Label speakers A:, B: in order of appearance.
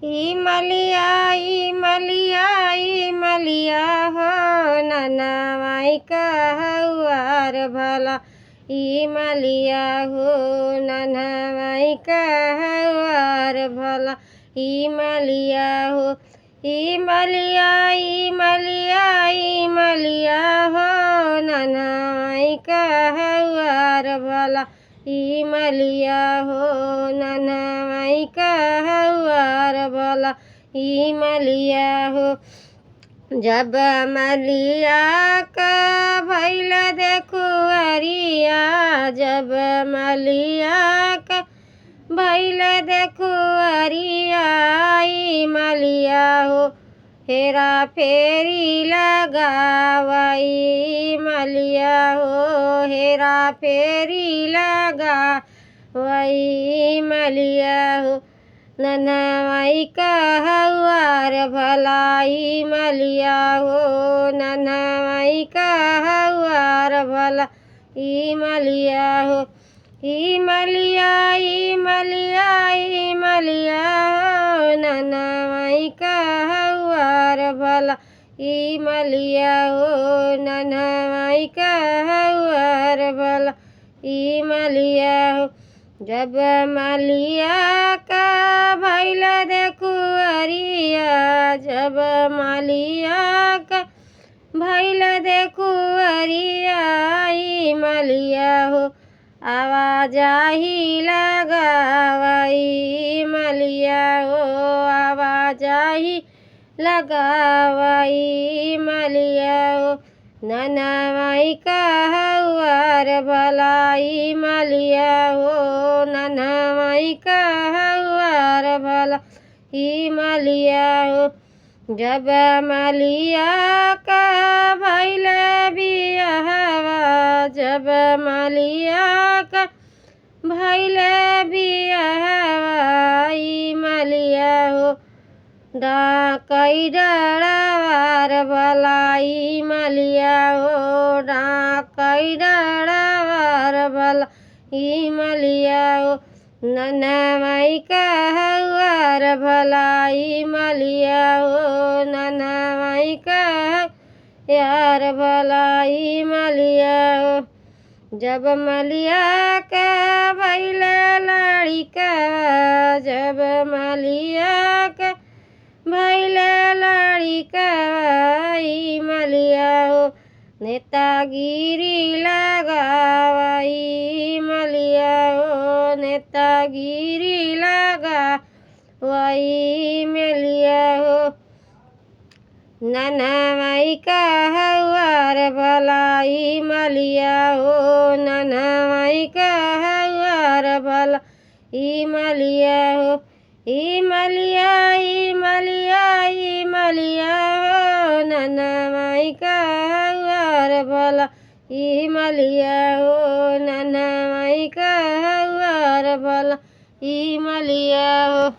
A: इमलिया इमलिया इमलिया हो ननवाई कहवार भला इमलिया हो ननवाई कहवार भला इमलिया हो इमलिया इमलिया इमलिया हो ननवाई कहवार भला इमलिया हो ननवाई कहवार भला इमलिया हो जब मलिया का भैल देखुअरिया जब मलिया का भैल देखुअरिया इमलिया हो हेरा फेरी लगावई मलिया हो हेरा फेरी लगावई मलिया हो ननवाई कहवार भलाई मलिया हो ननवाई कहवार भला इमलिया हो इमलिया इमलिया इमलिया हो ननवाई कहवार भला इमलिया हो ननवाई कहवार भला इमलिया हो जब मलिया का भैल देखुअरिया जब मलिया का भैल देखुअरिया इमलिया हो आवाजाही लगावई मलिया हो आवाजाही लगावई मलिया हो ननवाई कहवार भलाई मलिया हो ननवाई कहवार भला इमलिया हो जब मलिया का भैल बियाहवा जब मलिया का भैल बियाहवा इमलिया हो डाकई डरावार भला इमलिया हो डाकई डरावार भला इमलिया हो ननवाई कहवार भला इमलिया हो ननवाई कहवार भला इमलिया हो जब मलिया का भैल लड़िका जब मलिया का भैल लड़िका इमलिया हो नेतागिरी लगावई मलिया हो नेतागिरी लगावई मलिया हो ननवाई कहवार भला इमलिया हो ननवाई कहवार भला इमलिया हो इमलिया इमलिया इमलिया हो ननवाई कहवार भला इमलिया हो ननवाई कहवार भला इमलिया हो।